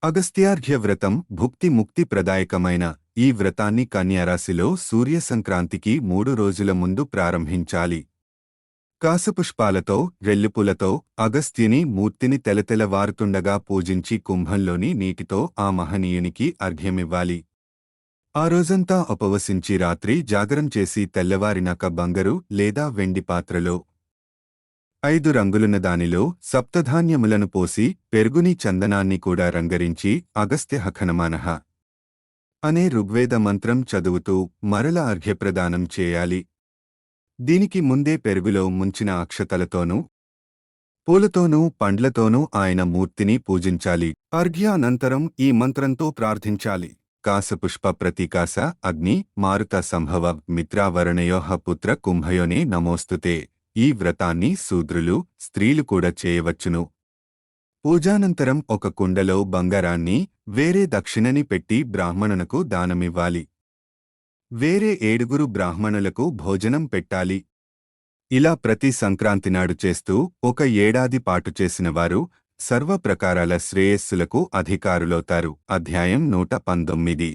అగస్త్యార్ఘ్య వ్రతం భుక్తి ముక్తి ప్రదాయకమైన ఈ వ్రతాన్ని కన్యారాశిలో సూర్య సంక్రాంతికి 3 రోజుల ముందు ప్రారంభించాలి. కాసపుష్పాలతో రెల్లిపూలతో అగస్త్యుని మూర్తిని తెలతెలవారుతుండగా పూజించి కుంభంలోని నీటితో ఆ మహనీయునికి అర్ఘ్యమివ్వాలి. ఆ రోజంతా ఉపవసించి రాత్రి జాగరం చేసి తెల్లవారినాక బంగారు లేదా వెండి పాత్రలో 5 రంగులున్న దానిలో సప్తధాన్యములను పోసి పెరుగుని చందనాన్ని కూడా రంగరించి అగస్త్యహఖనమానః అనే ఋగ్వేద మంత్రం చదువుతూ మరల అర్ఘ్యప్రదానం చేయాలి. దీనికి ముందే పెరుగులో ముంచిన అక్షతలతోనూ పూలతోనూ పండ్లతోనూ ఆయన మూర్తిని పూజించాలి. అర్ఘ్య అనంతరం ఈ మంత్రంతో ప్రార్థించాలి. కాసపుష్ప ప్రతీకాస అగ్ని మారుత సంభవ మిత్రావరణయోః పుత్ర కుంభయోనే నమోస్తుతే. ఈ వ్రతాన్ని శూద్రులు స్త్రీలు కూడా చేయవచ్చును. పూజానంతరం ఒక కుండలో బంగారాన్ని వేరే దక్షిణని పెట్టి బ్రాహ్మణునకు దానమివ్వాలి. వేరే 7 బ్రాహ్మణులకు భోజనం పెట్టాలి. ఇలా ప్రతి సంక్రాంతినాడు చేస్తూ 1 ఏడాది పాటు చేసినవారు సర్వ ప్రకారాల శ్రేయస్సులకు అధికారులవుతారు. అధ్యాయం 119.